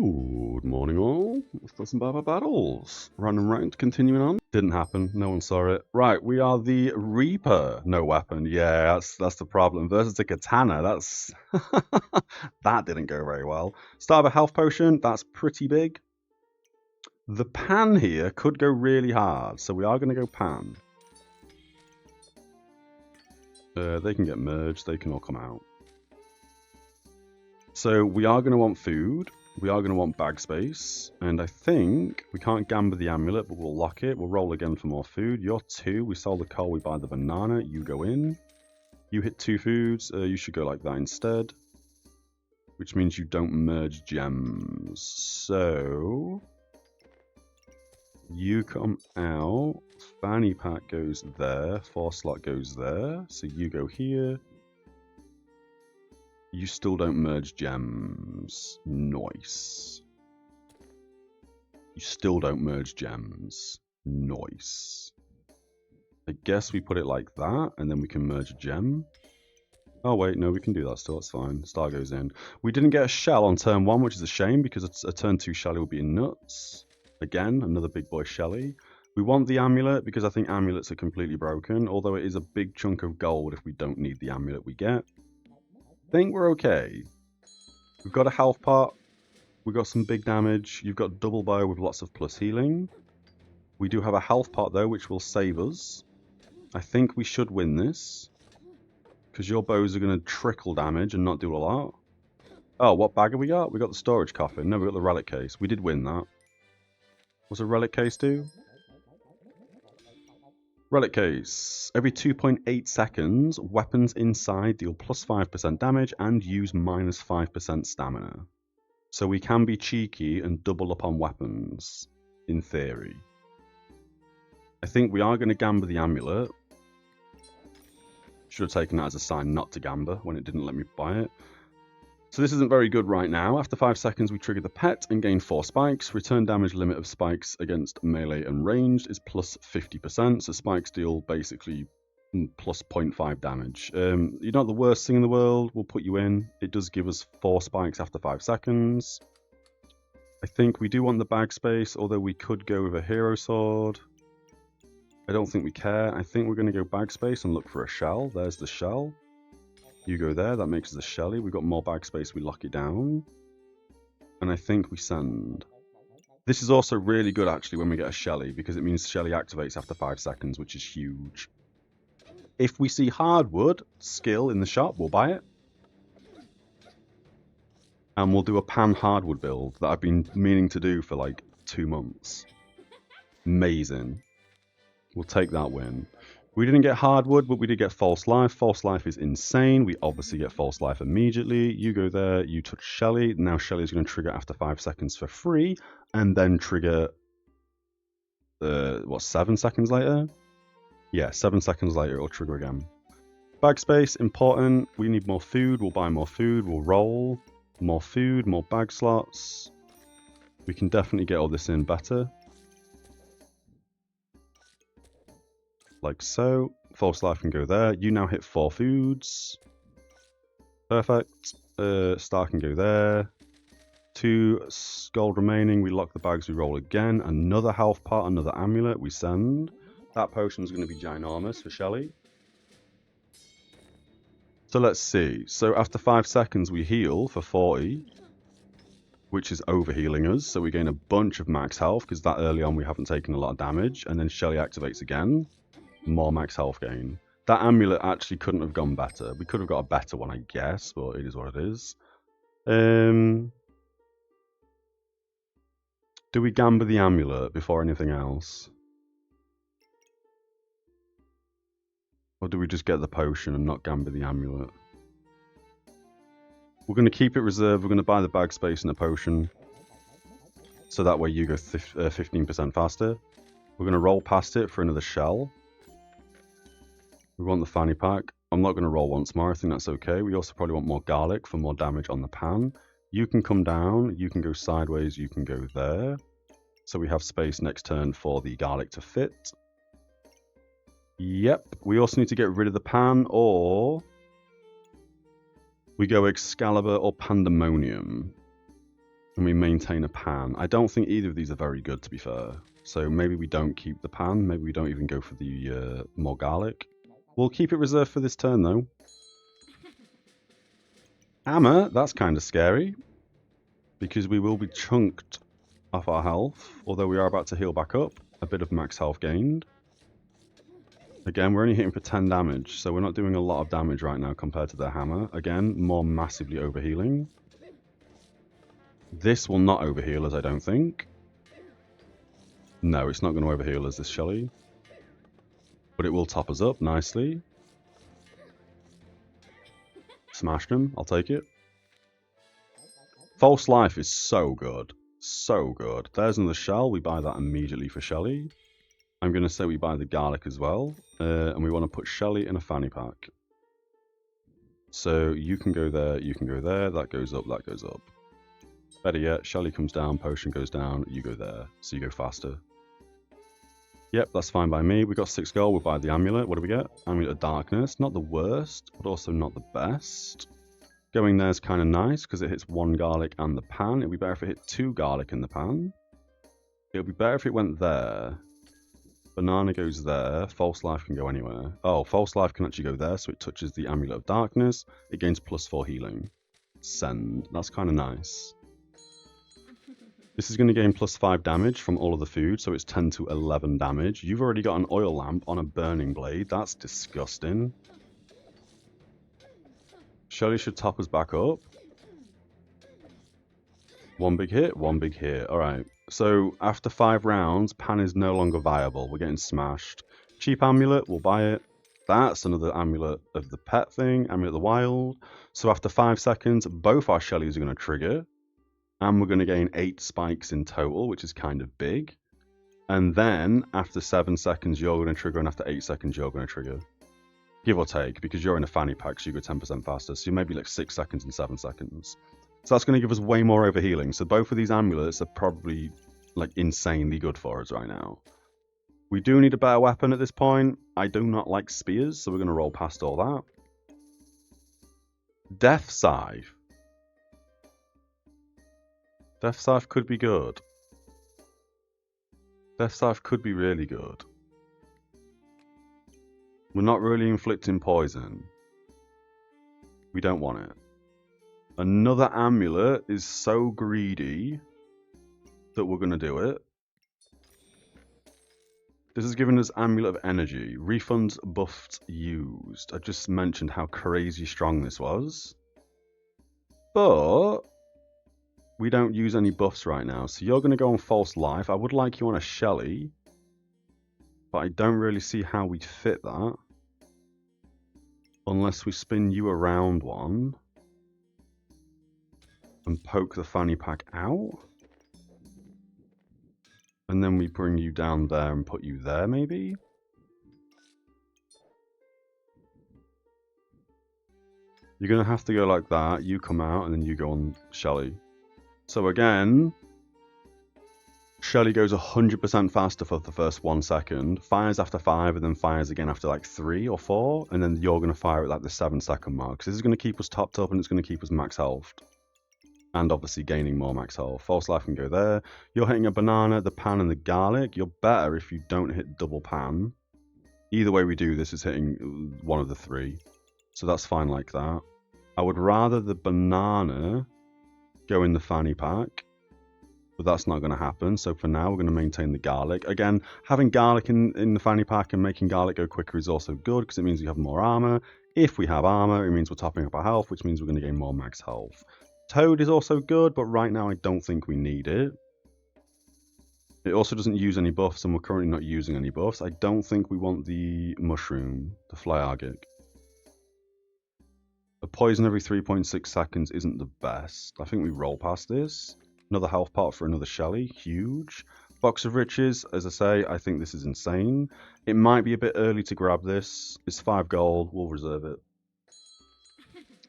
Good morning all. Let's do some Baba battles. Random round, continuing on. Didn't happen, no one saw it. Right, we are the Reaper. No weapon. Yeah, that's the problem. Versus the Katana, that's... that didn't go very well. Start of a health potion, that's pretty big. The pan here could go really hard, so we are going to go pan. They can get merged, they can all come out. So we are going to want food. We are going to want bag space, and I think we can't gamble the amulet, but we'll lock it. We'll roll again for more food. You're 2. We sell the coal, we buy the banana. You go in. You hit 2 foods. You should go like that instead, which means you don't merge gems. So you come out. Fanny pack goes there. 4 slot goes there. So you go here. You still don't merge gems. Nice. You still don't merge gems. Nice. I guess we put it like that, and then we can merge a gem. Oh wait, no, we can do that still, that's fine. Star goes in. We didn't get a shell on turn 1, which is a shame, because a turn 2 Shelly will be nuts. Again, another big boy Shelly. We want the amulet, because I think amulets are completely broken, although it is a big chunk of gold if we don't need the amulet we get. I think we're okay. We've got a health pot. We've got some big damage. You've got double bow with lots of plus healing. We do have a health pot though, which will save us. I think we should win this, because your bows are going to trickle damage and not do a lot. Oh, what bag have we got? We got the storage coffin. No, we got the relic case. We did win that. What's a relic case do? Relic case. Every 2.8 seconds, weapons inside deal plus 5% damage and use minus 5% stamina. So we can be cheeky and double up on weapons, in theory. I think we are going to gamble the amulet. Should have taken that as a sign not to gamble when it didn't let me buy it. So this isn't very good right now. After 5 seconds, we trigger the pet and gain 4 spikes. Return damage limit of spikes against melee and ranged is plus 50%. So spikes deal basically plus 0.5 damage. You're not the worst thing in the world. We'll put you in. It does give us 4 spikes after 5 seconds. I think we do want the bag space, although we could go with a hero sword. I don't think we care. I think we're going to go bag space and look for a shell. There's the shell. You go there, that makes us a Shelly. We've got more bag space, we lock it down. And I think we send. This is also really good actually when we get a Shelly, because it means Shelly activates after 5 seconds, which is huge. If we see hardwood skill in the shop, we'll buy it. And we'll do a pan hardwood build that I've been meaning to do for like 2 months. Amazing. We'll take that win. We didn't get hardwood, but we did get false life. False life is insane. We obviously get false life immediately. You go there, you touch Shelly. Now Shelly is going to trigger after 5 seconds for free, and then trigger, 7 seconds later? Yeah, 7 seconds later it'll trigger again. Bag space, important. We need more food. We'll buy more food. We'll roll. More food, more bag slots. We can definitely get all this in better. Like so. False life can go there. You now hit 4 foods. Perfect. Star can go there. 2 gold remaining. We lock the bags. We roll again. Another health pot. Another amulet. We send. That potion's going to be ginormous for Shelly. So let's see. So after 5 seconds we heal for 40. Which is overhealing us. So we gain a bunch of max health. Because that early on we haven't taken a lot of damage. And then Shelly activates again. More max health gain. That amulet actually couldn't have gone better. We could have got a better one, I guess, but it is what it is. Do we gamble the amulet before anything else? Or do we just get the potion and not gamble the amulet? We're going to keep it reserved. We're going to buy the bag space and a potion. So that way you go 15% faster. We're going to roll past it for another shell. We want the fanny pack. I'm not going to roll once more. I think that's okay. We also probably want more garlic for more damage on the pan. You can come down. You can go sideways. You can go there. So we have space next turn for the garlic to fit. Yep. We also need to get rid of the pan, or we go Excalibur or Pandemonium. And we maintain a pan. I don't think either of these are very good, to be fair. So maybe we don't keep the pan. Maybe we don't even go for the more garlic. We'll keep it reserved for this turn, though. Hammer, that's kind of scary. Because we will be chunked off our health. Although we are about to heal back up. A bit of max health gained. Again, we're only hitting for 10 damage. So we're not doing a lot of damage right now compared to the hammer. Again, more massively overhealing. This will not overheal us, I don't think. No, it's not going to overheal us, this Shelly. But it will top us up nicely. Smashed him. I'll take it. False Life is so good. So good. There's another shell. We buy that immediately for Shelly. I'm going to say we buy the garlic as well. And we want to put Shelly in a fanny pack. So you can go there, you can go there. That goes up, that goes up. Better yet, Shelly comes down, potion goes down, you go there. So you go faster. Yep, that's fine by me. We got 6 gold, we'll buy the amulet. What do we get? Amulet of Darkness. Not the worst, but also not the best. Going there is kind of nice because it hits 1 garlic and the pan. It'd be better if it hit 2 garlic in the pan. It would be better if it went there. Banana goes there. False Life can go anywhere. Oh, False Life can actually go there, so it touches the Amulet of Darkness. It gains +4 healing. Send. That's kind of nice. This is going to gain +5 damage from all of the food, so it's 10 to 11 damage. You've already got an oil lamp on a burning blade. That's disgusting. Shelly should top us back up. 1 big hit, 1 big hit. Alright, so after 5 rounds, pan is no longer viable. We're getting smashed. Cheap amulet, we'll buy it. That's another amulet of the pet thing, amulet of the wild. So after 5 seconds, both our Shellys are going to trigger. And we're going to gain 8 spikes in total, which is kind of big. And then, after 7 seconds, you're going to trigger, and after 8 seconds, you're going to trigger. Give or take, because you're in a fanny pack, so you go 10% faster. So you may be like 6 seconds and 7 seconds. So that's going to give us way more overhealing. So both of these amulets are probably like insanely good for us right now. We do need a better weapon at this point. I do not like spears, so we're going to roll past all that. Death Scythe. Death Scythe could be good. Death Scythe could be really good. We're not really inflicting poison. We don't want it. Another amulet is so greedy that we're going to do it. This is giving us Amulet of Energy. Refunds buffed used. I just mentioned how crazy strong this was. But we don't use any buffs right now. So you're going to go on False Life. I would like you on a Shelly. But I don't really see how we'd fit that. Unless we spin you around one. And poke the fanny pack out. And then we bring you down there and put you there, maybe? You're going to have to go like that. You come out, and then you go on Shelly. So again, Shelly goes 100% faster for the first 1 second, fires after 5, and then fires again after like 3 or 4, and then you're going to fire at like the 7-second mark. So this is going to keep us topped up, and it's going to keep us max health. And obviously gaining more max health. False Life can go there. You're hitting a banana, the pan, and the garlic. You're better if you don't hit double pan. Either way we do this is hitting one of the 3. So that's fine like that. I would rather the banana go in the fanny pack. But that's not going to happen. So for now, we're going to maintain the garlic. Again, having garlic in the fanny pack and making garlic go quicker is also good because it means we have more armor. If we have armor, it means we're topping up our health, which means we're going to gain more max health. Toad is also good, but right now I don't think we need it. It also doesn't use any buffs, and we're currently not using any buffs. I don't think we want the mushroom, the fly argic. A poison every 3.6 seconds isn't the best. I think we roll past this. Another health pot for another Shelly. Huge. Box of Riches, as I say, I think this is insane. It might be a bit early to grab this. It's 5 gold. We'll reserve it.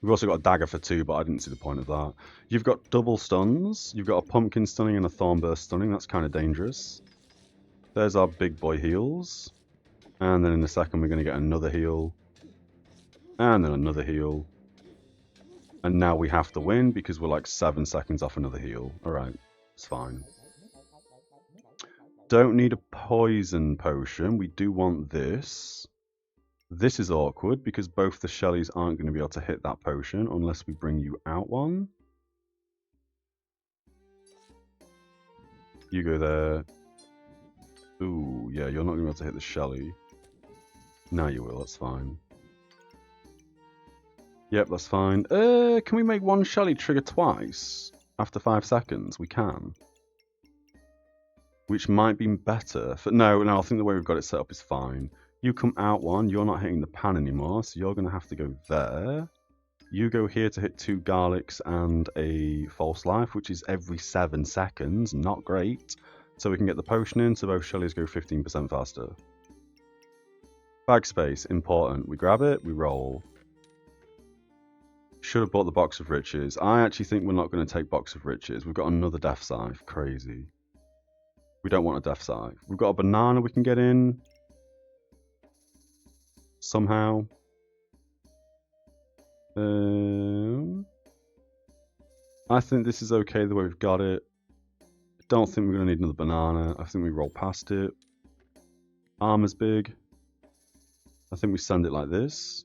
We've also got a dagger for 2, but I didn't see the point of that. You've got double stuns. You've got a pumpkin stunning and a thorn burst stunning. That's kind of dangerous. There's our big boy heals. And then in a second we're going to get another heal. And then another heal. And now we have to win because we're like 7 seconds off another heal. Alright, it's fine. Don't need a poison potion. We do want this. This is awkward because both the Shellies aren't going to be able to hit that potion unless we bring you out one. You go there. Ooh, yeah, you're not going to be able to hit the Shelly. Now you will, that's fine. Yep, that's fine. Can we make one Shelly trigger twice? After 5 seconds? We can. Which might be better. No, I think the way we've got it set up is fine. You come out one, you're not hitting the pan anymore, so you're going to have to go there. You go here to hit 2 garlics and a false life, which is every 7 seconds. Not great. So we can get the potion in, so both Shellies go 15% faster. Bag space, important. We grab it, we roll. Should have bought the box of riches. I actually think we're not going to take box of riches. We've got another death scythe. Crazy. We don't want a death scythe. We've got a banana we can get in. Somehow. I think this is okay the way we've got it. I don't think we're going to need another banana. I think we roll past it. Armor's big. I think we send it like this.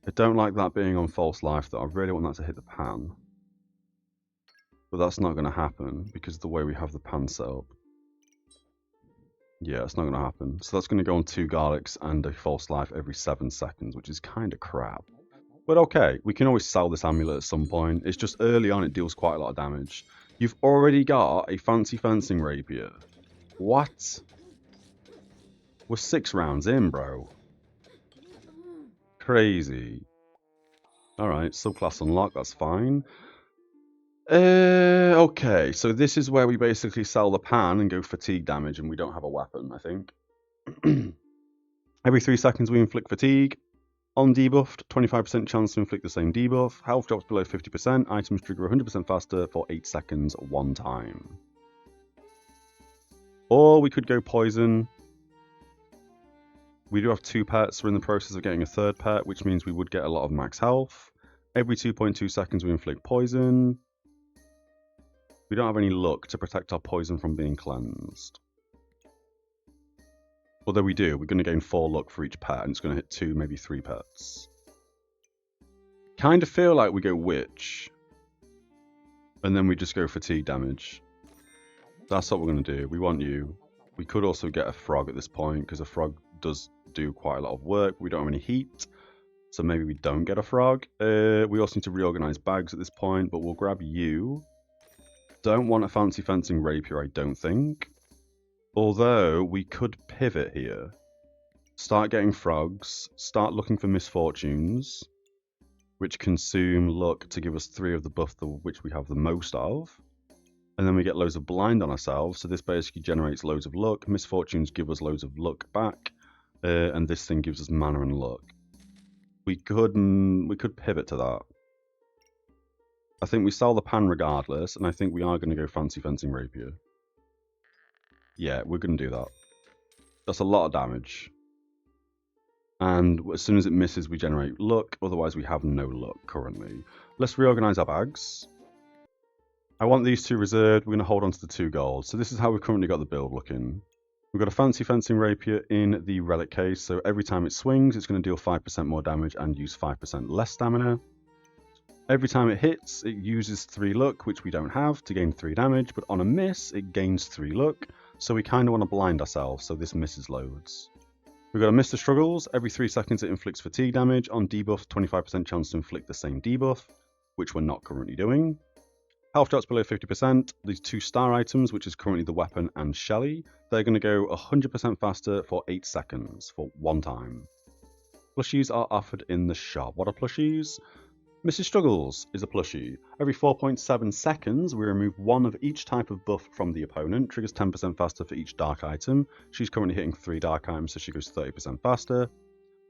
I don't like that being on false life though. I really want that to hit the pan. But that's not going to happen because of the way we have the pan set up. Yeah, it's not going to happen. So that's going to go on 2 garlics and a false life every 7 seconds, which is kind of crap. But okay, we can always sell this amulet at some point. It's just early on it deals quite a lot of damage. You've already got a fancy fencing rapier. What? We're 6 rounds in, bro. Crazy. Alright, subclass unlock, that's fine. Okay, so this is where we basically sell the pan and go fatigue damage, and we don't have a weapon, I think. Every 3 seconds we inflict fatigue. On debuffed, 25% chance to inflict the same debuff. Health drops below 50%. Items trigger 100% faster for 8 seconds one time. Or we could go poison. We do have 2 pets. We're in the process of getting a 3rd pet, which means we would get a lot of max health. Every 2.2 seconds we inflict poison. We don't have any luck to protect our poison from being cleansed. Although we do, we're going to gain 4 luck for each pet, and it's going to hit 2, maybe 3 pets. Kind of feel like we go witch, and then we just go fatigue damage. That's what we're going to do. We want you. We could also get a frog at this point, because a frog does do quite a lot of work. We don't have any heat, so maybe we don't get a frog. We also need to reorganize bags at this point, but we'll grab you. Don't want a fancy fencing rapier, I don't think. Although, we could pivot here. Start getting frogs. Start looking for misfortunes, which consume luck to give us 3 of the buff which we have the most of. And then we get loads of blind on ourselves, so this basically generates loads of luck. Misfortunes give us loads of luck back, and this thing gives us mana and luck. We could pivot to that. I think we sell the pan regardless, and I think we are going to go fancy fencing rapier. Yeah, we're going to do that. That's a lot of damage. And as soon as it misses, we generate luck. Otherwise, we have no luck currently. Let's reorganize our bags. I want these 2 reserved. We're going to hold on to the 2 gold. So this is how we've currently got the build looking. We've got a fancy fencing rapier in the relic case. So every time it swings, it's going to deal 5% more damage and use 5% less stamina. Every time it hits, it uses 3 luck, which we don't have, to gain 3 damage. But on a miss, it gains 3 luck. So we kind of want to blind ourselves, so this misses loads. We've got a Mr. Struggles. Every 3 seconds it inflicts fatigue damage. On debuff, 25% chance to inflict the same debuff, which we're not currently doing. Health drops below 50%. These 2 star items, which is currently the weapon and Shelly, they're going to go 100% faster for 8 seconds for 1 time. Plushies are offered in the shop. What are plushies? Mrs. Struggles is a plushie. Every 4.7 seconds, we remove 1 of each type of buff from the opponent. Triggers 10% faster for each dark item. She's currently hitting 3 dark items, so she goes 30% faster.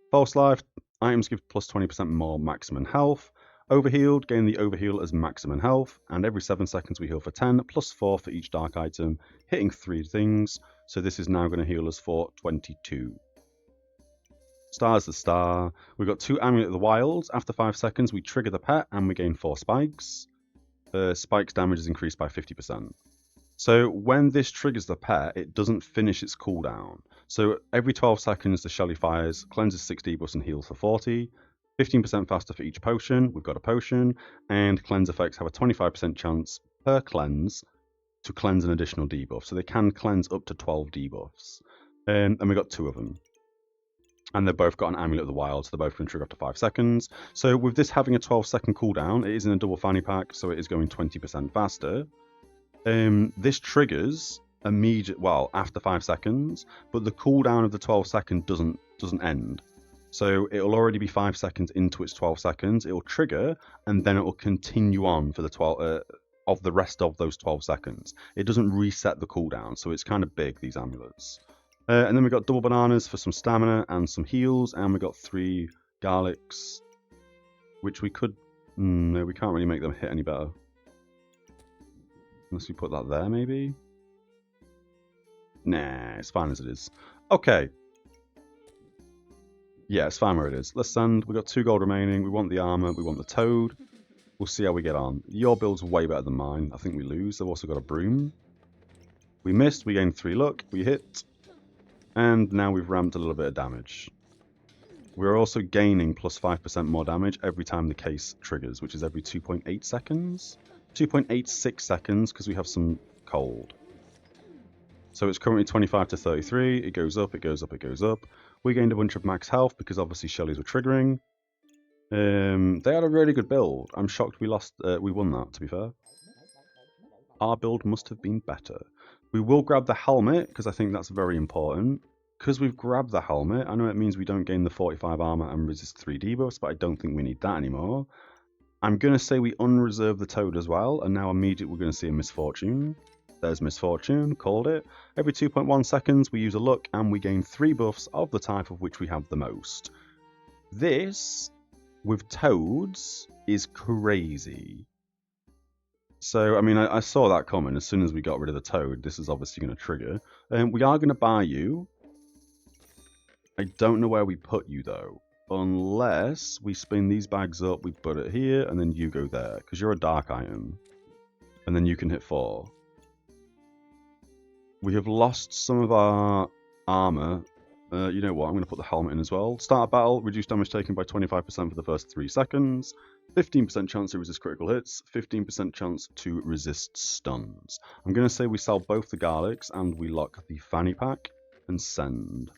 False life, items give plus 20% more maximum health. Overhealed, gain the overheal as maximum health. And every 7 seconds, we heal for 10, plus 4 for each dark item, hitting 3 things. So this is now going to heal us for 22. Star's the star. We've got 2 Amulet of the Wilds. After 5 seconds, we trigger the pet and we gain 4 spikes. Spikes damage is increased by 50%. So when this triggers the pet, it doesn't finish its cooldown. So every 12 seconds, the Shelly fires, cleanses 6 debuffs and heals for 40. 15% faster for each potion. We've got a potion. And cleanse effects have a 25% chance per cleanse to cleanse an additional debuff. So they can cleanse up to 12 debuffs. And we got 2 of them. And they've both got an Amulet of the Wild, so they're both going to trigger after 5 seconds. So with this having a 12-second cooldown, it is in a double fanny pack, so it is going 20% faster. This triggers after 5 seconds, but the cooldown of the 12 second doesn't end. So it'll already be 5 seconds into its 12 seconds. It'll trigger, and then it will continue on for the 12 of the rest of those 12 seconds. It doesn't reset the cooldown, so it's kind of big, these amulets. And then we've got double bananas for some stamina and some heals, and we've got 3 garlics, which we could... no, we can't really make them hit any better. Unless we put that there, maybe? Nah, it's fine as it is. Okay. Yeah, it's fine where it is. Let's send. We've got 2 gold remaining. We want the armor. We want the toad. We'll see how we get on. Your build's way better than mine. I think we lose. They've also got a broom. We missed. We gained 3 luck. We hit. And now we've ramped a little bit of damage. We're also gaining plus 5% more damage every time the case triggers, which is every 2.8 seconds. 2.86 seconds because we have some cold. So it's currently 25 to 33. It goes up, it goes up, it goes up. We gained a bunch of max health because obviously Shellys were triggering. They had a really good build. I'm shocked we won that, to be fair. Our build must have been better. We will grab the helmet because I think that's very important. Because we've grabbed the helmet, I know it means we don't gain the 45 armor and resist 3 debuffs, but I don't think we need that anymore. I'm going to say we unreserve the toad as well, and now immediately we're going to see a misfortune. There's misfortune, called it. Every 2.1 seconds we use a luck and we gain 3 buffs of the type of which we have the most. This, with toads, is crazy. So, I mean, I saw that coming. As soon as we got rid of the toad, this is obviously going to trigger. We are going to buy you. I don't know where we put you, though. Unless we spin these bags up, we put it here, and then you go there. Because you're a dark item. And then you can hit 4. We have lost some of our armor. You know what? I'm going to put the helmet in as well. Start a battle. Reduce damage taken by 25% for the first 3 seconds. 15% chance to resist critical hits. 15% chance to resist stuns. I'm going to say we sell both the garlics and we lock the fanny pack and send.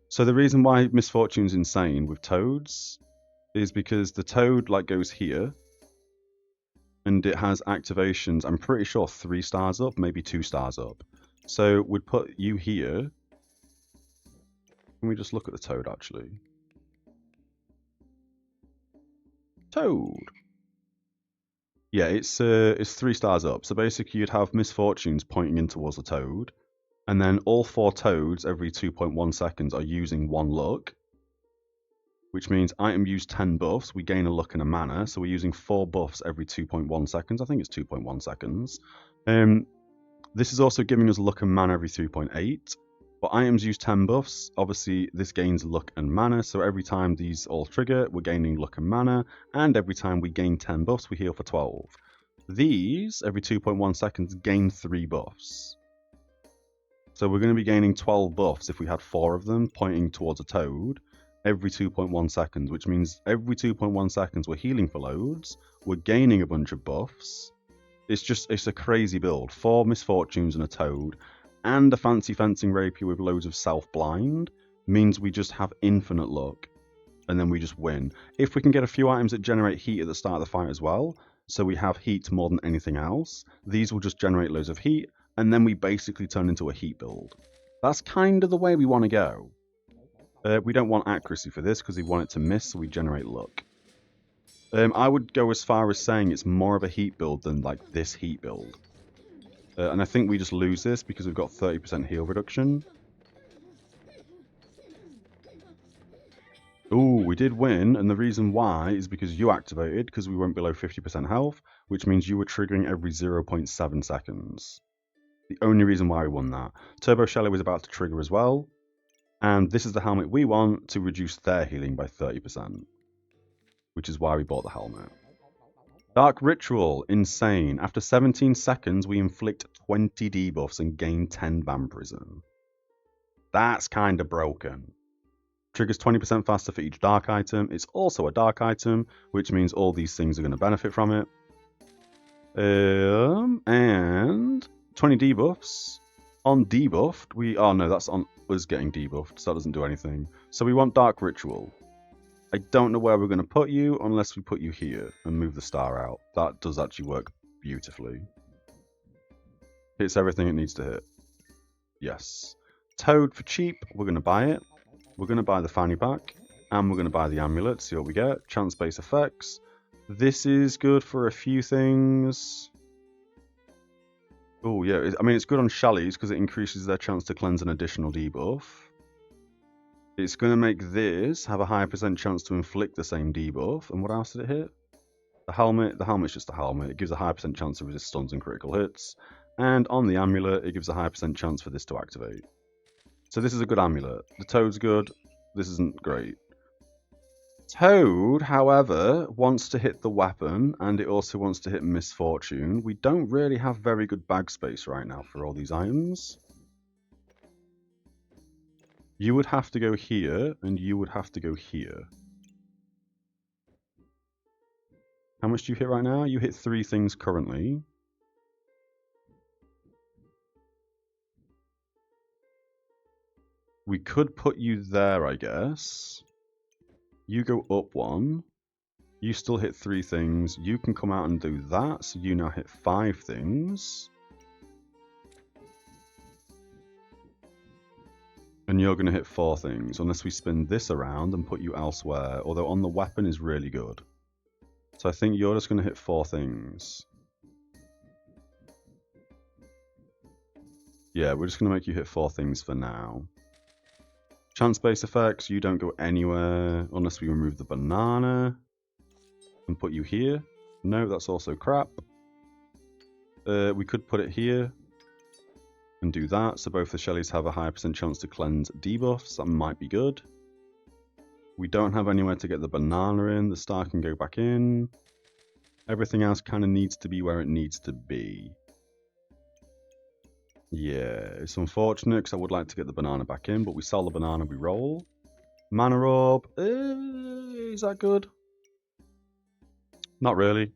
So the reason why Misfortune's insane with toads is because the toad goes here. And it has activations, I'm pretty sure 3 stars up, maybe 2 stars up. So we'd put you here. Can we just look at the toad, actually? Toad! Yeah, it's 3 stars up. So basically you'd have misfortunes pointing in towards the toad. And then all 4 toads every 2.1 seconds are using 1 luck. Which means item use 10 buffs, we gain a luck and a mana, so we're using 4 buffs every 2.1 seconds. I think it's 2.1 seconds. This is also giving us luck and mana every 3.8. But items use 10 buffs, obviously this gains luck and mana, so every time these all trigger, we're gaining luck and mana, and every time we gain 10 buffs, we heal for 12. These, every 2.1 seconds, gain 3 buffs. So we're going to be gaining 12 buffs if we had 4 of them pointing towards a toad. Every 2.1 seconds, which means every 2.1 seconds we're healing for loads, we're gaining a bunch of buffs. It's a crazy build. 4 misfortunes and a toad, and a fancy fencing rapier with loads of self-blind, means we just have infinite luck, and then we just win. If we can get a few items that generate heat at the start of the fight as well, so we have heat more than anything else, these will just generate loads of heat, and then we basically turn into a heat build. That's kind of the way we want to go. We don't want accuracy for this because we want it to miss, so we generate luck. I would go as far as saying it's more of a heat build than this heat build. And I think we just lose this because we've got 30% heal reduction. Ooh, we did win, and the reason why is because you activated, because we went below 50% health, which means you were triggering every 0.7 seconds. The only reason why we won that. Turbo Shelly was about to trigger as well. And this is the helmet we want to reduce their healing by 30%. Which is why we bought the helmet. Dark Ritual, insane. After 17 seconds, we inflict 20 debuffs and gain 10 vampirism. That's kind of broken. Triggers 20% faster for each dark item. It's also a dark item, which means all these things are going to benefit from it. And 20 debuffs. On debuffed, oh no, that's on us getting debuffed, so that doesn't do anything. So we want Dark Ritual. I don't know where we're going to put you unless we put you here and move the star out. That does actually work beautifully. Hits everything it needs to hit. Yes. Toad for cheap. We're going to buy it. We're going to buy the fanny pack. And we're going to buy the amulet. See what we get. Chance-based effects. This is good for a few things. Oh, yeah. I mean, it's good on Shallys because it increases their chance to cleanse an additional debuff. It's going to make this have a higher % chance to inflict the same debuff. And what else did it hit? The helmet. The helmet's just a helmet. It gives a higher % chance to resist stuns and critical hits. And on the amulet, it gives a higher % chance for this to activate. So this is a good amulet. The Toad's good. This isn't great. Toad, however, wants to hit the weapon, and it also wants to hit Misfortune. We don't really have very good bag space right now for all these items. You would have to go here, and you would have to go here. How much do you hit right now? You hit 3 things currently. We could put you there, I guess. You go up 1. You still hit 3 things. You can come out and do that, so you now hit 5 things. And you're going to hit 4 things, unless we spin this around and put you elsewhere. Although on the weapon is really good. So I think you're just going to hit 4 things. Yeah, we're just going to make you hit 4 things for now. Chance-based effects, you don't go anywhere unless we remove the banana. And put you here. No, that's also crap. We could put it here. And do that, so both the Shellys have a higher % chance to cleanse debuffs. That might be good. We don't have anywhere to get the banana in. The star can go back in. Everything else kind of needs to be where it needs to be. Yeah, it's unfortunate because I would like to get the banana back in, but we sell the banana, we roll. Mana Orb, is that good? Not really.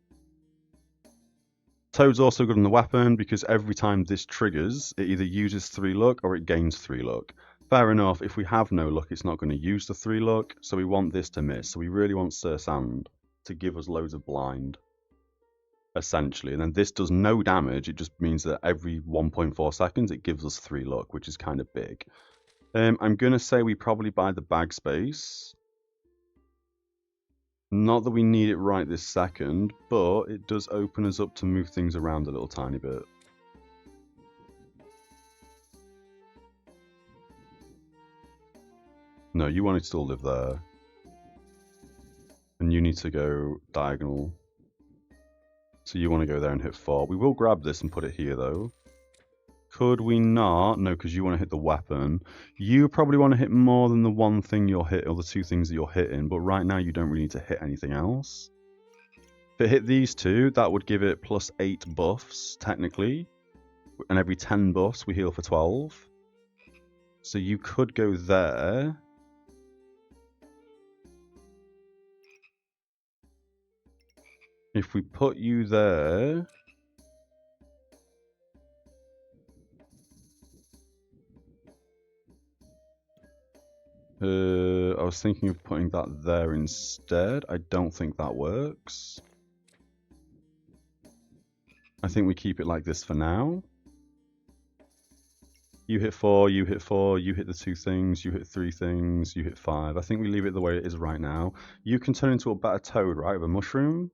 Toad's also good on the weapon because every time this triggers, it either uses 3 luck or it gains 3 luck. Fair enough, if we have no luck, it's not going to use the 3 luck, so we want this to miss. So we really want Sir Sand to give us loads of blind, essentially. And then this does no damage, it just means that every 1.4 seconds it gives us 3 luck, which is kind of big. I'm going to say we probably buy the bag space. Not that we need it right this second, but it does open us up to move things around a little tiny bit. No, you want to still live there. And you need to go diagonal. So you want to go there and hit 4. We will grab this and put it here though. Could we not? No, because you want to hit the weapon. You probably want to hit more than the 1 thing you're hitting, or the 2 things that you're hitting, but right now you don't really need to hit anything else. If it hit these 2, that would give it plus 8 buffs, technically. And every 10 buffs, we heal for 12. So you could go there. If we put you there... I was thinking of putting that there instead. I don't think that works. I think we keep it like this for now. You hit 4, you hit 4, you hit the 2 things, you hit 3 things, you hit 5. I think we leave it the way it is right now. You can turn into a better toad, right, with a mushroom?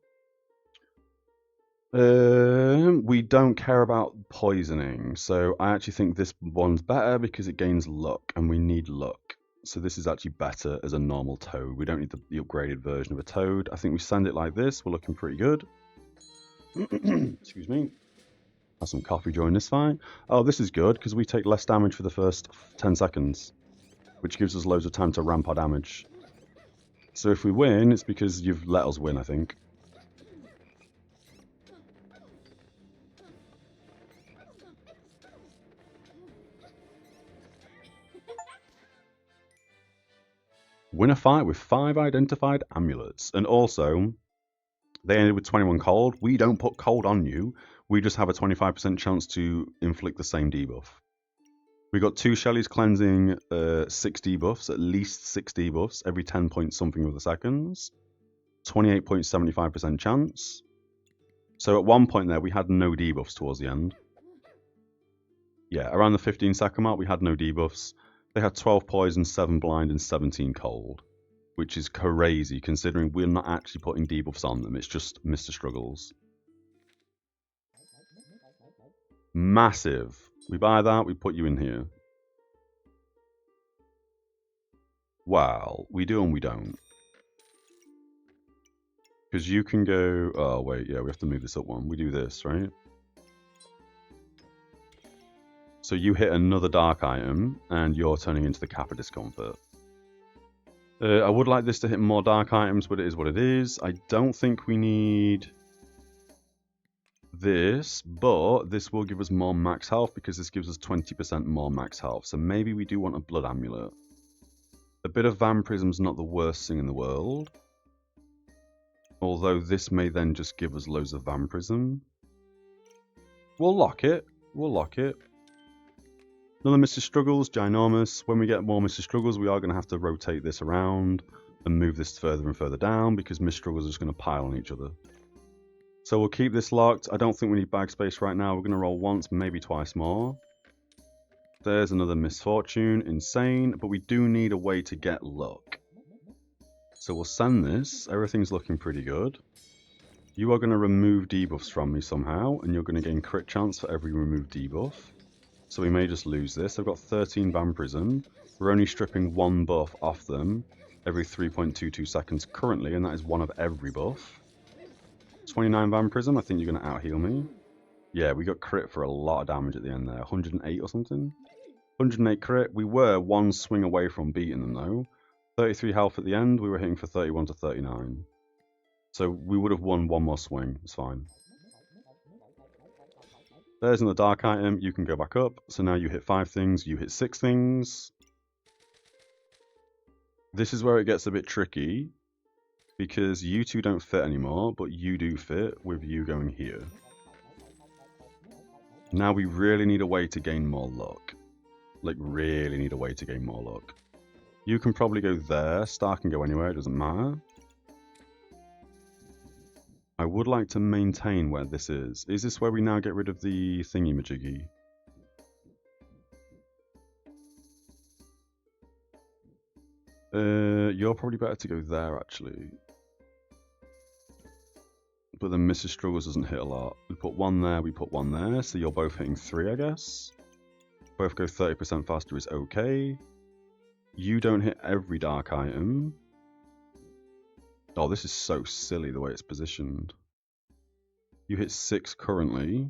We don't care about poisoning, so I actually think this one's better because it gains luck, and we need luck. So this is actually better as a normal toad. We don't need the upgraded version of a toad. I think we send it like this. We're looking pretty good. Excuse me. Have some coffee during this fight. Oh, this is good because we take less damage for the first 10 seconds. which gives us loads of time to ramp our damage. So if we win, it's because you've let us win, I think. Win a fight with 5 identified amulets. And also, they ended with 21 cold. We don't put cold on you. We just have a 25% chance to inflict the same debuff. We got 2 Shelly's cleansing 6 debuffs, at least 6 debuffs every 10 point something of the seconds. 28.75% chance. So at one point there, we had no debuffs towards the end. Yeah, around the 15-second mark, we had no debuffs. They had 12 poison, 7 blind, and 17 cold, which is crazy considering we're not actually putting debuffs on them. It's just Mr. Struggles. Massive. We buy that, we put you in here. Well, we do and we don't. Because you can go... Oh, wait, yeah, we have to move this up one. We do this, right? So you hit another dark item, and you're turning into the Kappa Discomfort. I would like this to hit more dark items, but it is what it is. I don't think we need this, but this will give us more max health because this gives us 20% more max health. So maybe we do want a blood amulet. A bit of vampirism's not the worst thing in the world. Although this may then just give us loads of vampirism. We'll lock it. We'll lock it. Another Mr. Struggles, ginormous. When we get more Mr. Struggles, we are going to have to rotate this around and move this further and further down because Mr. Struggles are just going to pile on each other. So we'll keep this locked. I don't think we need bag space right now. We're going to roll once, maybe twice more. There's another misfortune. Insane. But we do need a way to get luck. So we'll send this. Everything's looking pretty good. You are going to remove debuffs from me somehow, and you're going to gain crit chance for every removed debuff. So we may just lose this. I've got 13 vampirism. We're only stripping 1 buff off them every 3.22 seconds currently, and that is 1 of every buff. 29 vampirism. I think you're going to out-heal me. Yeah, we got crit for a lot of damage at the end there. 108 or something. 108 crit. We were 1 swing away from beating them though. 33 health at the end. We were hitting for 31 to 39. So we would have won 1 more swing. It's fine. There's another dark item. You can go back up. So now you hit 5 things. You hit 6 things. This is where it gets a bit tricky. Because you two don't fit anymore. But you do fit with you going here. Now we really need a way to gain more luck. Like, really need a way to gain more luck. You can probably go there. Star can go anywhere. It doesn't matter. I would like to maintain where this is. Is this where we now get rid of the thingy-majiggy? You're probably better to go there, actually. But then Mrs. Struggles doesn't hit a lot. We put 1 there, we put 1 there, so you're both hitting 3, I guess. Both go 30% faster is okay. You don't hit every dark item. Oh, this is so silly the way it's positioned. You hit 6 currently.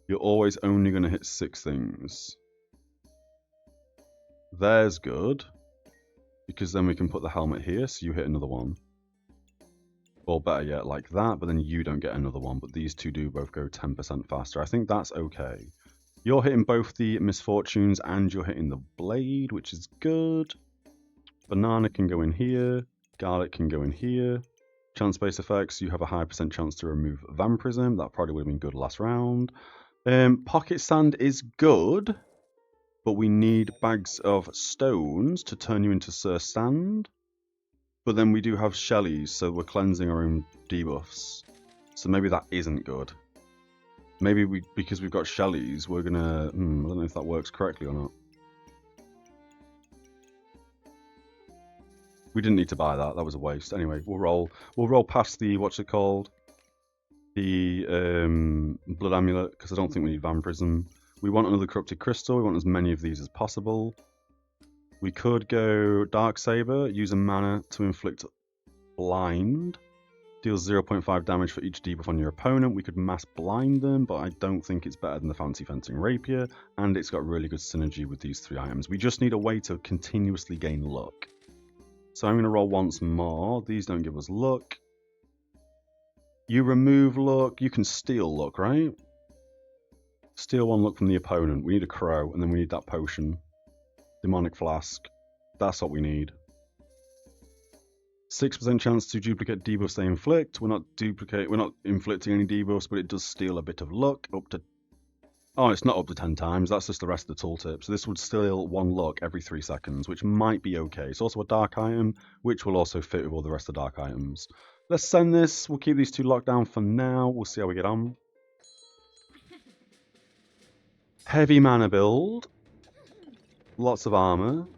You're always only going to hit 6 things. There's good. Because then we can put the helmet here, so you hit another one. Or better yet, like that, but then you don't get another one. But these two do both go 10% faster. I think that's okay. You're hitting both the misfortunes and you're hitting the blade, which is good. Banana can go in here. Garlic can go in here. Chance-based effects, you have a high % chance to remove vampirism. That probably would have been good last round. Pocket sand is good. But we need bags of stones to turn you into Sir Stand. But then we do have Shellies, so we're cleansing our own debuffs. So maybe that isn't good. Maybe because we've got Shellies, we're gonna... I don't know if that works correctly or not. We didn't need to buy that. That was a waste. Anyway, we'll roll past the... What's it called? The Blood Amulet, because I don't think we need Vampirism. We want another Corrupted Crystal. We want as many of these as possible. We could go Darksaber, use a mana to inflict blind. Deals 0.5 damage for each debuff on your opponent. We could mass blind them, but I don't think it's better than the Fancy Fencing Rapier. And it's got really good synergy with these 3 items. We just need a way to continuously gain luck. So I'm going to roll once more. These don't give us luck. You remove luck. You can steal luck, right? Steal 1 luck from the opponent. We need a crow, and then we need that potion. Demonic Flask. That's what we need. 6% chance to duplicate debuffs they inflict. We're not inflicting any debuffs, but it does steal a bit of luck up to... Oh, it's not up to 10 times. That's just the rest of the tooltip. So this would steal 1 luck every 3 seconds, which might be okay. It's also a dark item, which will also fit with all the rest of the dark items. Let's send this. We'll keep these 2 locked down for now. We'll see how we get on. Heavy mana build. Lots of armor.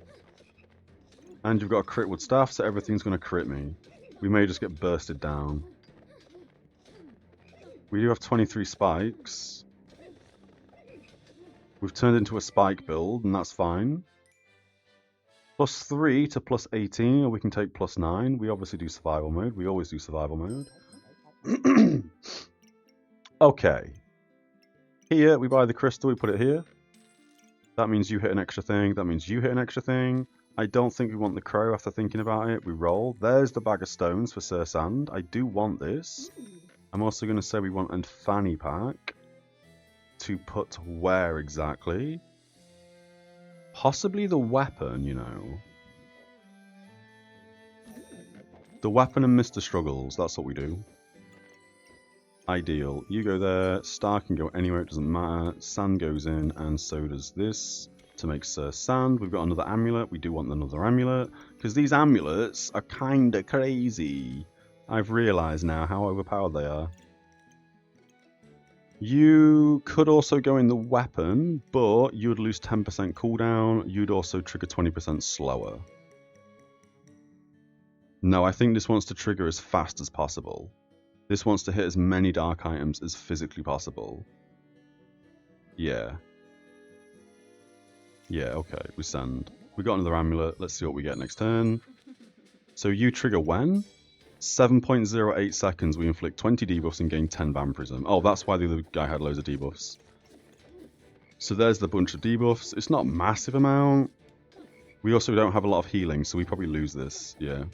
And you've got a crit with staff, so everything's going to crit me. We may just get bursted down. We do have 23 spikes. We've turned into a spike build, and that's fine. +3 to +18, or we can take +9. We obviously do survival mode. We always do survival mode. Okay. Here, we buy the crystal, we put it here. That means you hit an extra thing. That means you hit an extra thing. I don't think we want the crow after thinking about it. We roll. There's the bag of stones for Sir Sand. I do want this. I'm also going to say we want a fanny pack to put where exactly? Possibly the weapon, you know. The weapon and Mr. Struggles. That's what we do. Ideal. You go there. Star can go anywhere. It doesn't matter. Sand goes in, and so does this. To make Sir Sand. We've got another amulet. We do want another amulet. Because these amulets are kind of crazy. I've realised now how overpowered they are. You could also go in the weapon, but you would lose 10% cooldown. You'd also trigger 20% slower. No, I think this wants to trigger as fast as possible. This wants to hit as many dark items as physically possible. Yeah. Yeah, okay, we send. We got another amulet. Let's see what we get next turn. So you trigger when? 7.08 seconds. We inflict 20 debuffs and gain 10 vampirism. Oh, that's why the other guy had loads of debuffs. So there's the bunch of debuffs. It's not a massive amount. We also don't have a lot of healing, so we probably lose this. Yeah.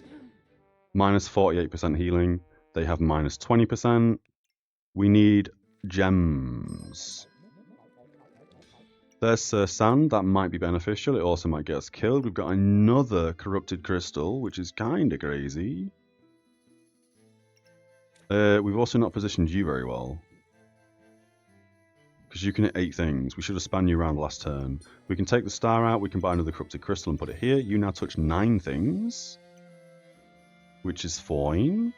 Minus 48% healing. They have minus 20%. We need gems. There's Sir Sand, that might be beneficial. It also might get us killed. We've got another corrupted crystal, which is kind of crazy. We've also not positioned you very well. Because you can hit 8 things. We should have spanned you around last turn. We can take the star out, we can buy another corrupted crystal and put it here. You now touch 9 things. Which is fine.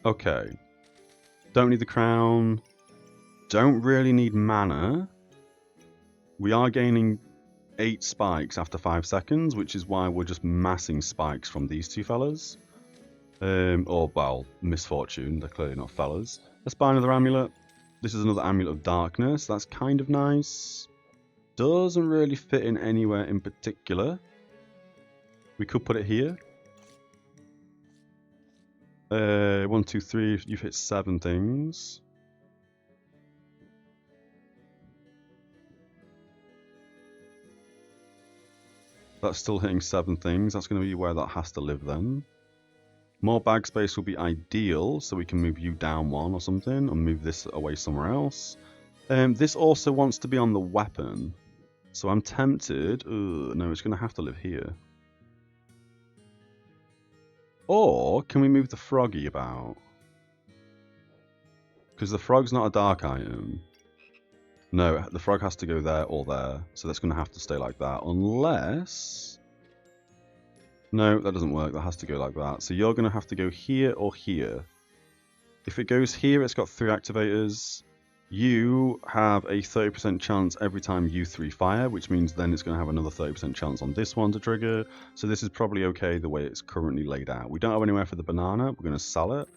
Okay. Don't need the crown. Don't really need mana. We are gaining 8 spikes after 5 seconds, which is why we're just massing spikes from these 2 fellas. Or, well, misfortune. They're clearly not fellas. Let's buy another amulet. This is another amulet of darkness. That's kind of nice. Doesn't really fit in anywhere in particular. We could put it here. 1, 2, 3. You've hit 7 things. That's still hitting 7 things. That's going to be where that has to live then. More bag space will be ideal, so we can move you down 1 or something, or move this away somewhere else. This also wants to be on the weapon, so I'm tempted. No, it's going to have to live here. Or can we move the froggy about? Because the frog's not a dark item. No, the frog has to go there or there, so that's going to have to stay like that, unless... No, that doesn't work, that has to go like that. So you're going to have to go here or here. If it goes here, it's got 3 activators. You have a 30% chance every time you 3 fire, which means then it's going to have another 30% chance on this one to trigger. So this is probably okay the way it's currently laid out. We don't have anywhere for the banana, we're going to sell it.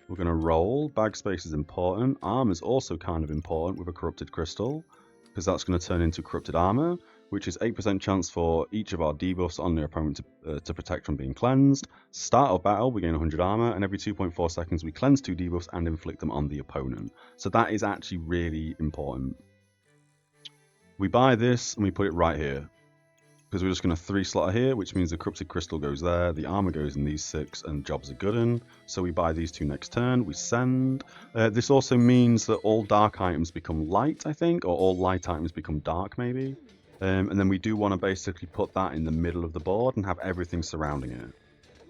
We're going to roll. Bag space is important. Armor is also kind of important with a corrupted crystal, because that's going to turn into corrupted armor, which is 8% chance for each of our debuffs on the opponent to protect from being cleansed. Start of battle, we gain 100 armor, and every 2.4 seconds we cleanse 2 debuffs and inflict them on the opponent. So that is actually really important. We buy this and we put it right here, because we're just going to 3-slot here, which means the Corrupted Crystal goes there, the armor goes in these 6, and jobs are good in. So we buy these 2 next turn, we send. This also means that all dark items become light, I think, or all light items become dark, maybe. And then we do want to basically put that in the middle of the board and have everything surrounding it.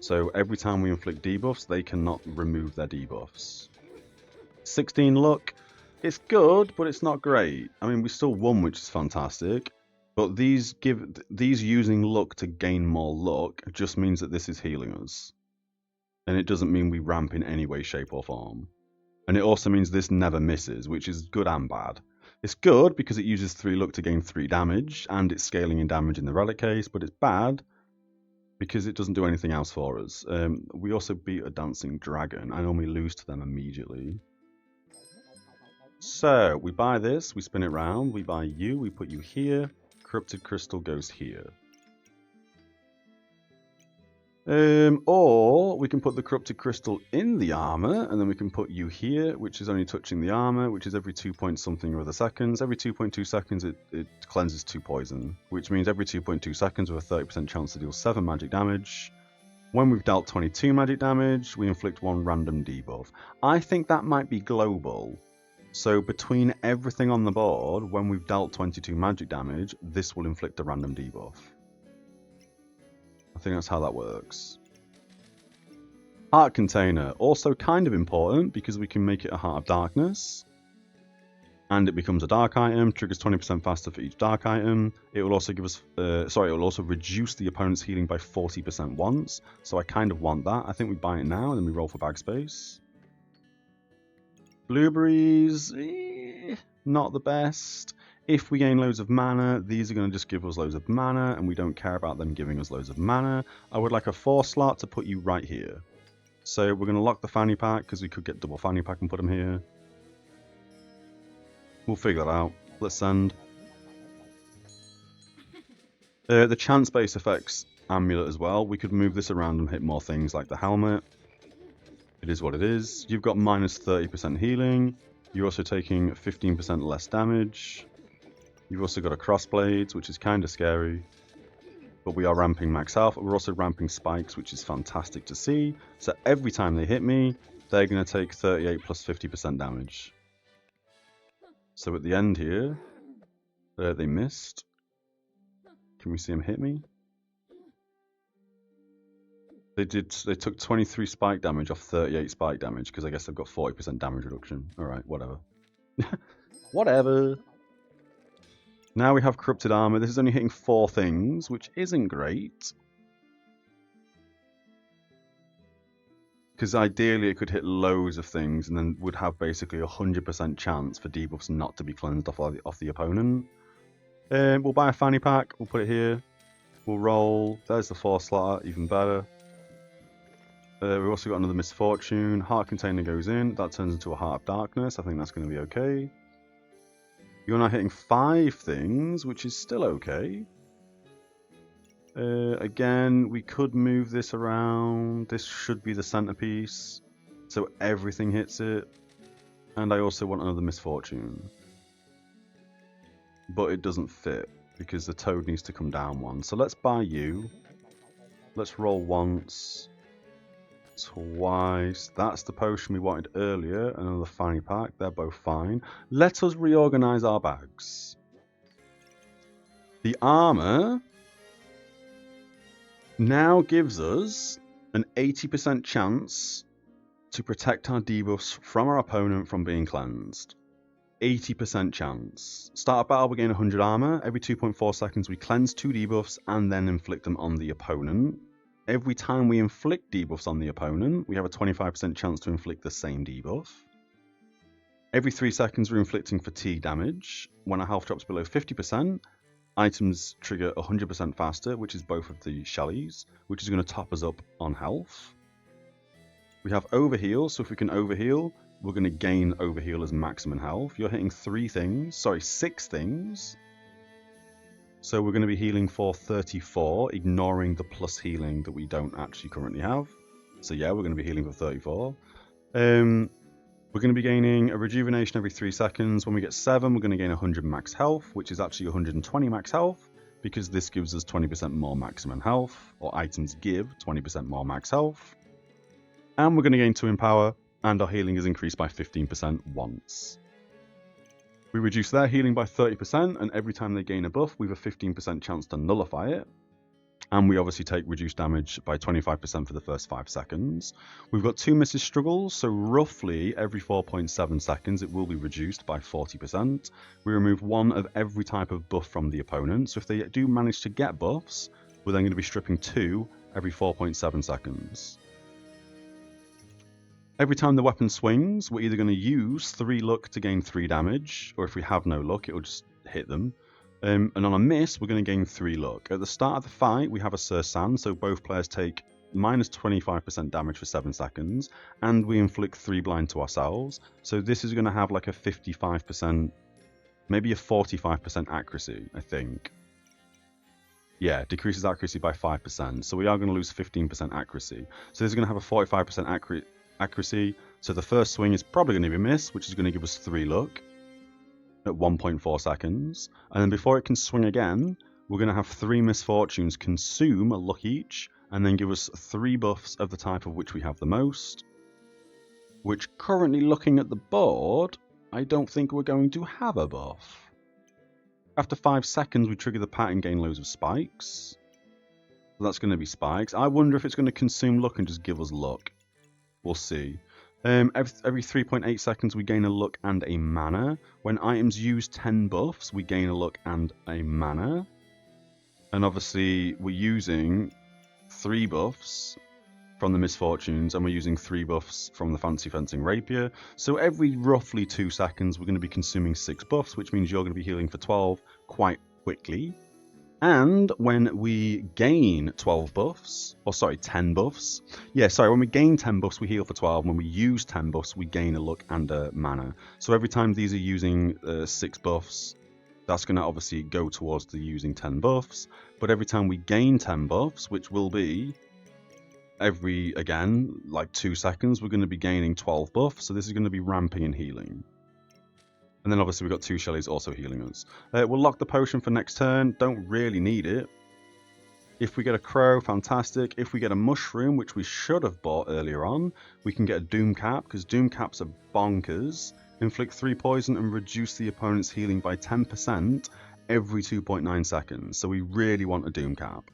So every time we inflict debuffs, they cannot remove their debuffs. 16 luck. It's good, but it's not great. I mean, we still won, which is fantastic. But these using luck to gain more luck just means that this is healing us. And it doesn't mean we ramp in any way, shape, or form. And it also means this never misses, which is good and bad. It's good because it uses 3 luck to gain 3 damage, and it's scaling in damage in the Relic Case, but it's bad because it doesn't do anything else for us. We also beat a Dancing Dragon. I normally lose to them immediately. So, we buy this, we spin it round, we buy you, we put you here, Corrupted Crystal goes here. Or we can put the Corrupted Crystal in the armor, and then we can put you here, which is only touching the armor, which is every 2 point something or other seconds. Every 2.2 seconds it cleanses 2 poison, which means every 2.2 seconds with a 30% chance to deal 7 magic damage. When we've dealt 22 magic damage, we inflict 1 random debuff. I think that might be global. So between everything on the board, when we've dealt 22 magic damage, this will inflict a random debuff. I think that's how that works. Heart Container, also kind of important because we can make it a Heart of Darkness. And it becomes a dark item, triggers 20% faster for each dark item. It will also give us, it will also reduce the opponent's healing by 40% once. So I kind of want that. I think we buy it now and then we roll for bag space. Blueberries, not the best. If we gain loads of mana, these are going to just give us loads of mana, and we don't care about them giving us loads of mana. I would like a 4-slot to put you right here. So we're going to lock the fanny pack, because we could get double fanny pack and put them here. We'll figure that out. Let's send. The chance-based effects amulet as well. We could move this around and hit more things like the helmet. It is what it is. You've got minus 30% healing. You're also taking 15% less damage. You've also got a crossblades, which is kind of scary. But we are ramping max health. We're also ramping spikes, which is fantastic to see. So every time they hit me, they're going to take 38 plus 50% damage. So at the end here, they missed. Can we see them hit me? They took 23 spike damage off 38 spike damage, because I guess they've got 40% damage reduction. Alright, whatever. Whatever. Now we have Corrupted Armor. This is only hitting 4 things, which isn't great. Because ideally it could hit loads of things, and then would have basically a 100% chance for debuffs not to be cleansed off the opponent. We'll buy a fanny pack, we'll put it here. We'll roll. There's the 4-slot, even better. We've also got another Misfortune. Heart Container goes in. That turns into a Heart of Darkness. I think that's going to be okay. You're now hitting 5 things, which is still okay. Again, we could move this around. This should be the centerpiece, so everything hits it. And I also want another Misfortune. But it doesn't fit, because the toad needs to come down 1. So let's buy you. Let's roll once. Twice. That's the potion we wanted earlier. Another fanny pack. They're both fine. Let us reorganize our bags. The armor now gives us an 80% chance to protect our debuffs from our opponent from being cleansed. 80% chance. Start of battle, we gain 100 armor. Every 2.4 seconds we cleanse 2 debuffs and then inflict them on the opponent. Every time we inflict debuffs on the opponent, we have a 25% chance to inflict the same debuff. Every 3 seconds we're inflicting fatigue damage. When our health drops below 50%, items trigger 100% faster, which is both of the Shellys, which is going to top us up on health. We have overheal, so if we can overheal, we're going to gain overheal as maximum health. You're hitting 6 things. So we're going to be healing for 34, ignoring the plus healing that we don't actually currently have. So yeah, we're going to be healing for 34. We're going to be gaining a rejuvenation every 3 seconds. When we get 7, we're going to gain 100 max health, which is actually 120 max health, because this gives us 20% more maximum health, or items give 20% more max health. And we're going to gain 2 in power, and our healing is increased by 15% once. We reduce their healing by 30%, and every time they gain a buff, we have a 15% chance to nullify it. And we obviously take reduced damage by 25% for the first 5 seconds. We've got 2 Mrs. Struggles, so roughly every 4.7 seconds it will be reduced by 40%. We remove 1 of every type of buff from the opponent, so if they do manage to get buffs, we're then going to be stripping 2 every 4.7 seconds. Every time the weapon swings, we're either going to use 3 luck to gain 3 damage, or if we have no luck, it'll just hit them. And on a miss, we're going to gain 3 luck. At the start of the fight, we have a Sir San, so both players take minus 25% damage for 7 seconds, and we inflict 3 blind to ourselves. So this is going to have like a 55%, maybe a 45% accuracy, I think. Yeah, decreases accuracy by 5%, so we are going to lose 15% accuracy. So this is going to have a 45% accuracy, so the first swing is probably going to be a miss, which is going to give us 3 luck at 1.4 seconds, and then before it can swing again, we're going to have 3 misfortunes consume a luck each, and then give us 3 buffs of the type of which we have the most, which currently looking at the board, I don't think we're going to have a buff. After 5 seconds, we trigger the pattern and gain loads of spikes. So that's going to be spikes. I wonder if it's going to consume luck and just give us luck. We'll see. Every 3.8 seconds we gain a luck and a mana. When items use 10 buffs, we gain a luck and a mana. And obviously we're using 3 buffs from the misfortunes, and we're using 3 buffs from the fancy fencing rapier. So every roughly 2 seconds we're going to be consuming 6 buffs, which means you're going to be healing for 12 quite quickly. And when we gain 12 buffs, or sorry, 10 buffs. Yeah, sorry, when we gain 10 buffs, we heal for 12. When we use 10 buffs, we gain a luck and a mana. So every time these are using 6 buffs, that's going to obviously go towards the using 10 buffs. But every time we gain 10 buffs, which will be every, again, like 2 seconds, we're going to be gaining 12 buffs. So this is going to be ramping and healing. And then obviously we've got 2 Shellys also healing us. We'll lock the potion for next turn. Don't really need it. If we get a crow, fantastic. If we get a mushroom, which we should have bought earlier on, we can get a doom cap, because doom caps are bonkers. Inflict 3 poison and reduce the opponent's healing by 10% every 2.9 seconds. So we really want a doom cap.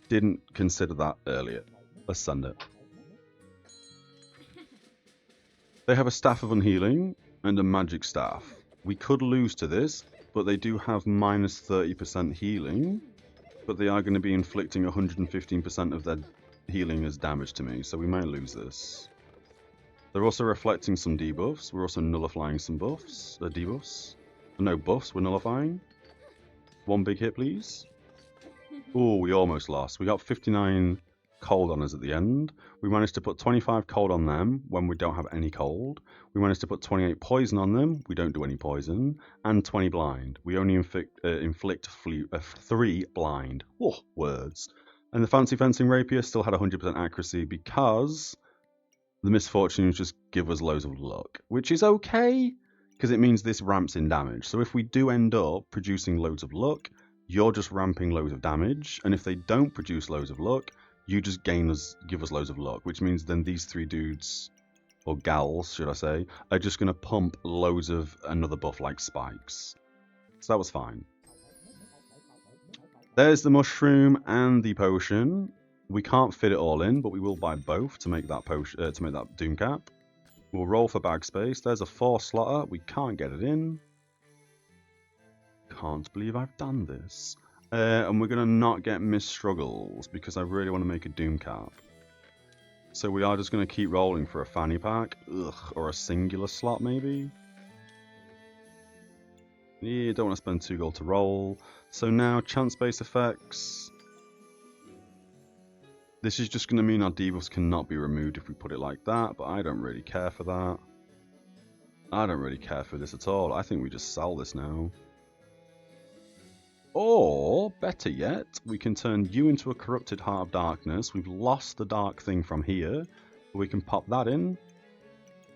Didn't consider that earlier. Let's send it. They have a Staff of Unhealing and a Magic Staff. We could lose to this, but they do have minus 30% healing, but they are going to be inflicting 115% of their healing as damage to me, so we might lose this. They're also reflecting some debuffs. We're also nullifying some buffs, debuffs. No buffs, we're nullifying. 1 big hit, please. Oh, we almost lost. We got 59 cold on us at the end. We managed to put 25 cold on them when we don't have any cold. We managed to put 28 poison on them. We don't do any poison. And 20 blind. We only inflict 3 blind. Oh, words. And the fancy fencing rapier still had 100% accuracy because the misfortunes just give us loads of luck, which is okay because it means this ramps in damage. So if we do end up producing loads of luck, you're just ramping loads of damage. And if they don't produce loads of luck, you just give us loads of luck, which means then these 3 dudes, or gals, should I say, are just going to pump loads of another buff like spikes. So that was fine. There's the mushroom and the potion. We can't fit it all in, but we will buy both to make that potion, to make that doom cap. We'll roll for bag space. There's a 4 slotter. We can't get it in. Can't believe I've done this. And we're going to not get Miss Struggles because I really want to make a doom cap. So we are just going to keep rolling for a fanny pack. Ugh, or a singular slot maybe. Yeah, don't want to spend 2 gold to roll. So now chance-based effects. This is just going to mean our debuffs cannot be removed if we put it like that, but I don't really care for that. I don't really care for this at all. I think we just sell this now. Or, better yet, we can turn you into a corrupted Heart of Darkness. We've lost the dark thing from here. We can pop that in.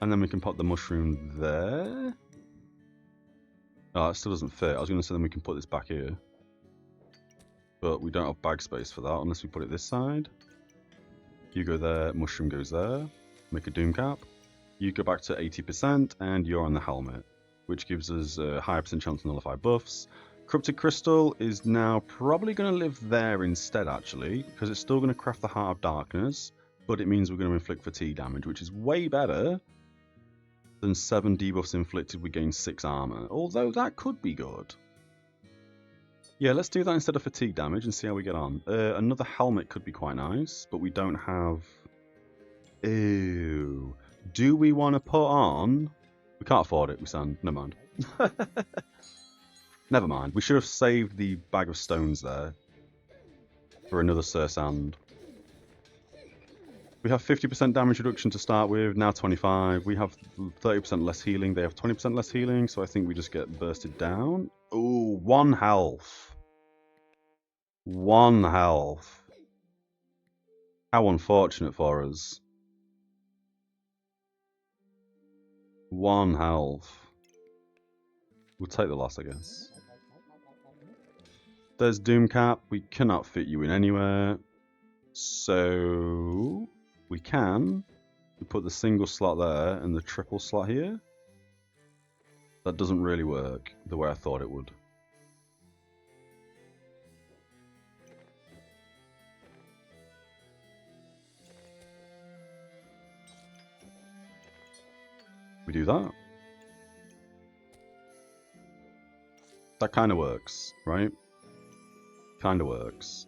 And then we can pop the mushroom there. Oh, it still doesn't fit. I was going to say then we can put this back here. But we don't have bag space for that unless we put it this side. You go there, mushroom goes there. Make a doom cap. You go back to 80% and you're on the helmet, which gives us a higher percent chance to nullify buffs. Corrupted Crystal is now probably going to live there instead, actually, because it's still going to craft the Heart of Darkness, but it means we're going to inflict fatigue damage, which is way better than 7 debuffs inflicted, we gain 6 armor, although that could be good. Yeah, let's do that instead of fatigue damage and see how we get on. Another helmet could be quite nice, but we don't have... Ew. Do we want to put on... We can't afford it, we sound... Never mind. Never mind. We should have saved the bag of stones there for another Sir Sand. We have 50% damage reduction to start with, now 25. We have 30% less healing. They have 20% less healing, so I think we just get bursted down. Ooh, 1 health. 1 health. How unfortunate for us. 1 health. We'll take the loss, I guess. There's Doomcap. We cannot fit you in anywhere. So... we can. We put the single slot there and the triple slot here. That doesn't really work the way I thought it would. We do that. That kind of works, right? Kind of works.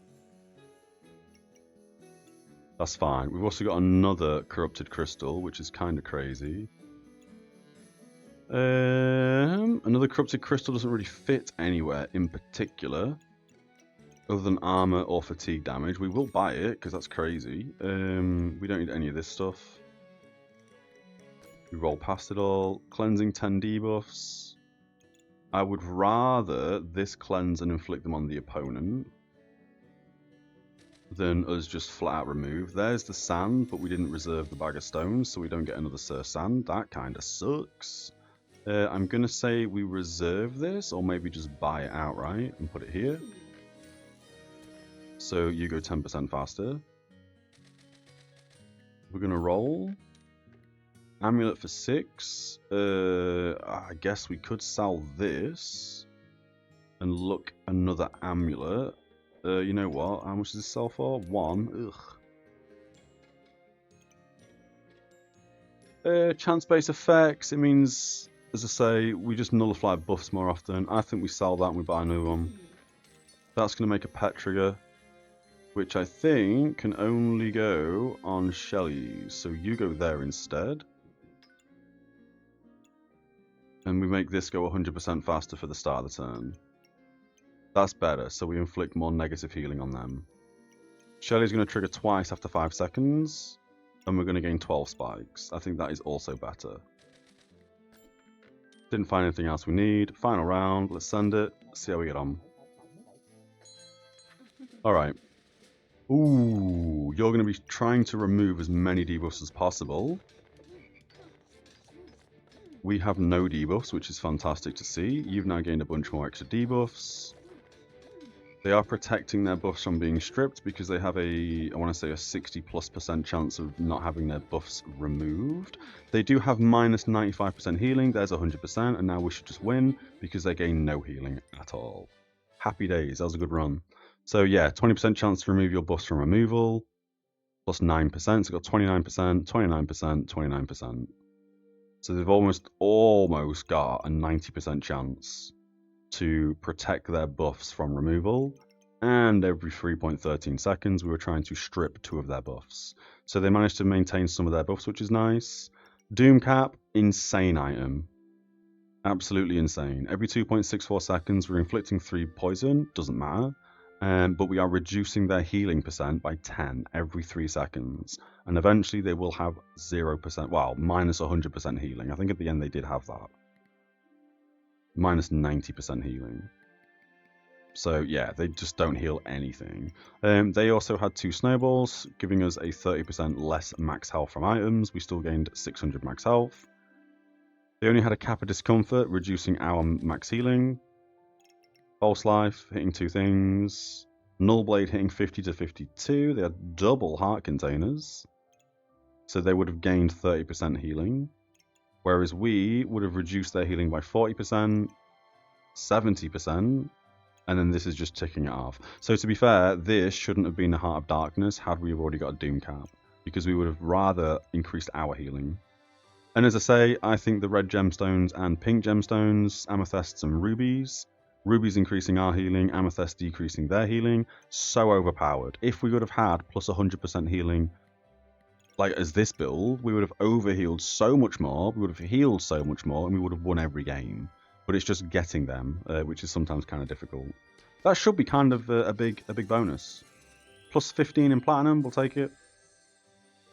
That's fine. We've also got another corrupted crystal, which is kind of crazy. Another corrupted crystal doesn't really fit anywhere in particular, other than armor or fatigue damage. We will buy it because that's crazy. We don't need any of this stuff. We roll past it all. Cleansing 10 debuffs. I would rather this cleanse and inflict them on the opponent than us just flat out remove. There's the sand, but we didn't reserve the bag of stones, so we don't get another Sir Sand. That kind of sucks. I'm going to say we reserve this, or maybe just buy it outright and put it here. So you go 10% faster. We're going to roll. Amulet for 6. I guess we could sell this and look another amulet. You know what? How much does this sell for? 1. Ugh. Chance-based effects. It means, as I say, we just nullify buffs more often. I think we sell that and we buy a new one. That's going to make a pet trigger, which I think can only go on Shelly. So you go there instead. And we make this go 100% faster for the start of the turn. That's better, so we inflict more negative healing on them. Shelly's going to trigger twice after 5 seconds, and we're going to gain 12 spikes. I think that is also better. Didn't find anything else we need. Final round, let's send it, see how we get on. Alright. Ooh, you're going to be trying to remove as many debuffs as possible. We have no debuffs, which is fantastic to see. You've now gained a bunch more extra debuffs. They are protecting their buffs from being stripped because they have a, I want to say, a 60+% chance of not having their buffs removed. They do have minus 95% healing. There's 100%, and now we should just win because they gain no healing at all. Happy days. That was a good run. So yeah, 20% chance to remove your buffs from removal, plus 9%. So we've got 29%, 29%, 29%. So they've almost got a 90% chance to protect their buffs from removal, and every 3.13 seconds we were trying to strip 2 of their buffs. So they managed to maintain some of their buffs, which is nice. Doomcap, insane item. Absolutely insane. Every 2.64 seconds we're inflicting 3 poison, doesn't matter. But we are reducing their healing percent by 10 every 3 seconds. And eventually they will have 0%, well, minus 100% healing. I think at the end they did have that. Minus 90% healing. So yeah, they just don't heal anything. They also had 2 snowballs, giving us a 30% less max health from items. We still gained 600 max health. They only had a cap of discomfort, reducing our max healing. False life, hitting 2 things. Null blade hitting 50 to 52. They had double heart containers. So they would have gained 30% healing. Whereas we would have reduced their healing by 40%, 70%. And then this is just ticking it off. So to be fair, this shouldn't have been a Heart of Darkness had we already got a Doom Cap, because we would have rather increased our healing. And as I say, I think the red gemstones and pink gemstones, amethysts and rubies increasing our healing, amethyst decreasing their healing, so overpowered. If we would have had plus 100% healing, like as this build, we would have overhealed so much more, we would have healed so much more, and we would have won every game. But it's just getting them, which is sometimes kind of difficult. That should be kind of a big bonus. Plus 15 in platinum, we'll take it.